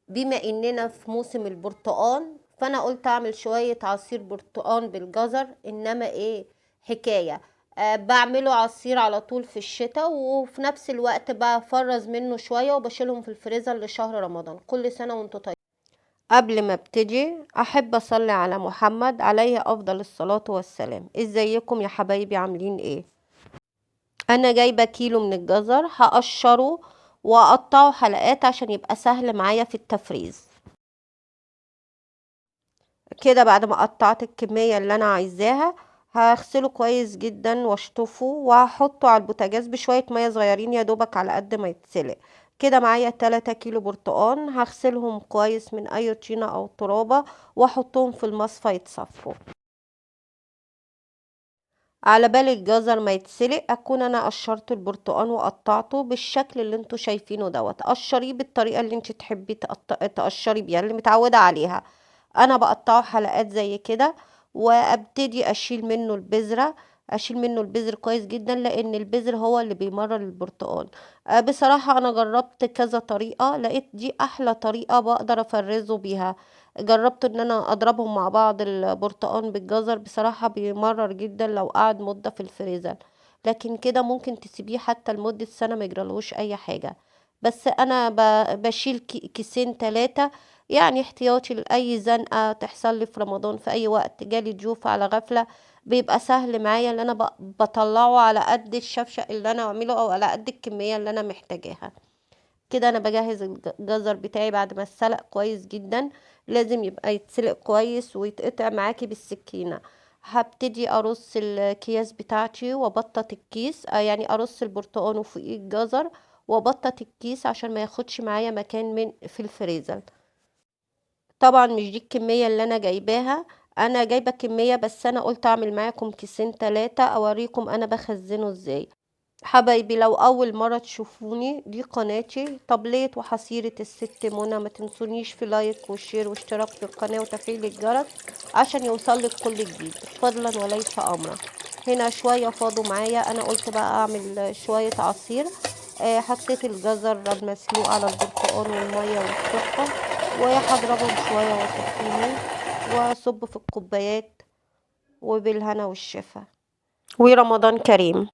بما اننا في موسم البرتقال، فانا قلت اعمل شوية عصير برتقال بالجزر. انما ايه حكاية، بعمله عصير على طول في الشتاء، وفي نفس الوقت بفرز منه شوية وبشيلهم في الفريزر لشهر رمضان. كل سنة وانتم طيبين. قبل ما ابتدي احب اصلي على محمد عليه افضل الصلاة والسلام. ازيكم يا حبايبي، عاملين ايه؟ انا جايبه كيلو من الجزر، هقشره واقطعه حلقات عشان يبقى سهل معايا في التفريز. كده بعد ما قطعت الكميه اللي انا عايزاها، هغسله كويس جدا واشطفه وهحطه على البوتاجاز بشويه ميه صغيرين يا دوبك على قد ما يتسلق. كده معايا 3 كيلو برتقان، هغسلهم كويس من اي طينه او ترابه واحطهم في المصفى يتصفوا. على بال الجزر ما يتسلق اكون انا قشرت البرتقال وقطعته بالشكل اللي انتوا شايفينه دوت. قشريه بالطريقه اللي انت تحبي تقشري بيها، اللي متعوده عليها. انا بقطعه حلقات زي كده، وابتدي اشيل منه البذر كويس جدا، لان البذر هو اللي بيمرر البرتقال. بصراحه انا جربت كذا طريقه، لقيت دي احلى طريقه بقدر افرزه بيها. جربت ان انا اضربهم مع بعض البرتقان بالجزر، بصراحة بيمرر جدا لو قعد مدة في الفريزر. لكن كده ممكن تسيبيه حتى لمدة سنة ما يجرالهوش اي حاجة. بس انا بشيل كيسين 3، يعني احتياطي لأي زنقة تحصل لي في رمضان، في اي وقت جالي ضيوف على غفلة. بيبقى سهل معايا ان انا بطلعه على قد الشفشق اللي انا اعمله او على قد الكمية اللي انا محتاجاها. كده انا بجهز الجزر بتاعي بعد ما اتسلق كويس جدا. لازم يبقى يتسلق كويس ويتقطع معاكي بالسكينة. هبتدي ارص الكياس بتاعتي وابطط الكيس، يعني ارص البرتقال وفوقيه الجزر، وابطط الكيس عشان ما ياخدش معايا مكان من في الفريزر. طبعا مش دي الكمية اللي انا جايباها، انا جايبة كمية، بس انا قلت اعمل معاكم كيسين 3 اوريكم انا بخزنه ازاي. حبايبي، لو اول مرة تشوفوني، دي قناتي طبلية وحصيرة الست منى. ما تنسونيش في لايك وشير واشتراك في القناة وتفعيل الجرس عشان يوصلك كل جديد، فضلا وليس امرا. هنا شوية فاضوا معايا، انا قلت بقى اعمل شوية عصير. حطيت الجزر المسلوق على البرتقال والمية والسكر، وهضربهم شوية واصفيهم واصب في الكوبايات. وبالهنا والشفا، ورمضان كريم.